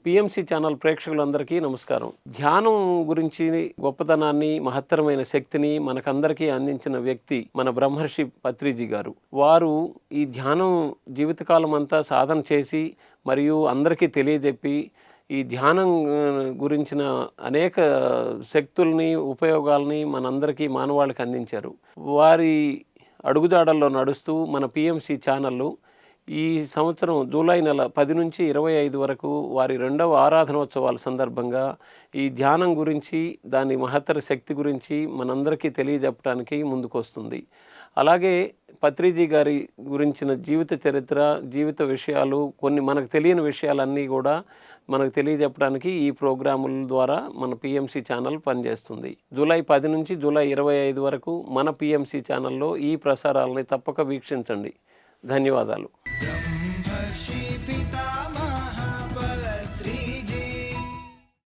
PMC channel ప్రేక్షకులందరికీ నమస్కారం. ధ్యానం గురించి గొప్పతనాన్ని, మహత్తరమైన శక్తిని మనకందరికీ అందించిన వ్యక్తి మన బ్రహ్మర్షి పత్రిజీ గారు. వారు ఈ ధ్యానం జీవితకాలం అంతా సాధన చేసి మరియు అందరికీ తెలియజెప్పి ఈ ధ్యానం గురించిన అనేక శక్తుల్ని, ఉపయోగాల్ని మనందరికీ మానవాళికి అందించారు. వారి అడుగుజాడల్లో నడుస్తూ మన పిఎంసి ఛానల్‌లు ఈ సంవత్సరం జూలై నెల 10 నుంచి 25 వరకు వారి రెండవ ఆరాధనోత్సవాల సందర్భంగా ఈ ధ్యానం గురించి, దాని మహత్తర శక్తి గురించి మనందరికీ తెలియజెప్పడానికి ముందుకొస్తుంది. అలాగే పత్రిజీ గారి గురించిన జీవిత చరిత్ర, జీవిత విషయాలు, కొన్ని మనకు తెలియని విషయాలన్నీ గూడా మనకు తెలియజెప్పడానికి ఈ ప్రోగ్రాముల ద్వారా మన పిఎంసి ఛానల్ పనిచేస్తుంది. జూలై 10 నుంచి జూలై 25 వరకు మన పిఎంసి ఛానల్‌లో ఈ ప్రసారాలని తప్పక వీక్షించండి. ధన్యవాదాలు.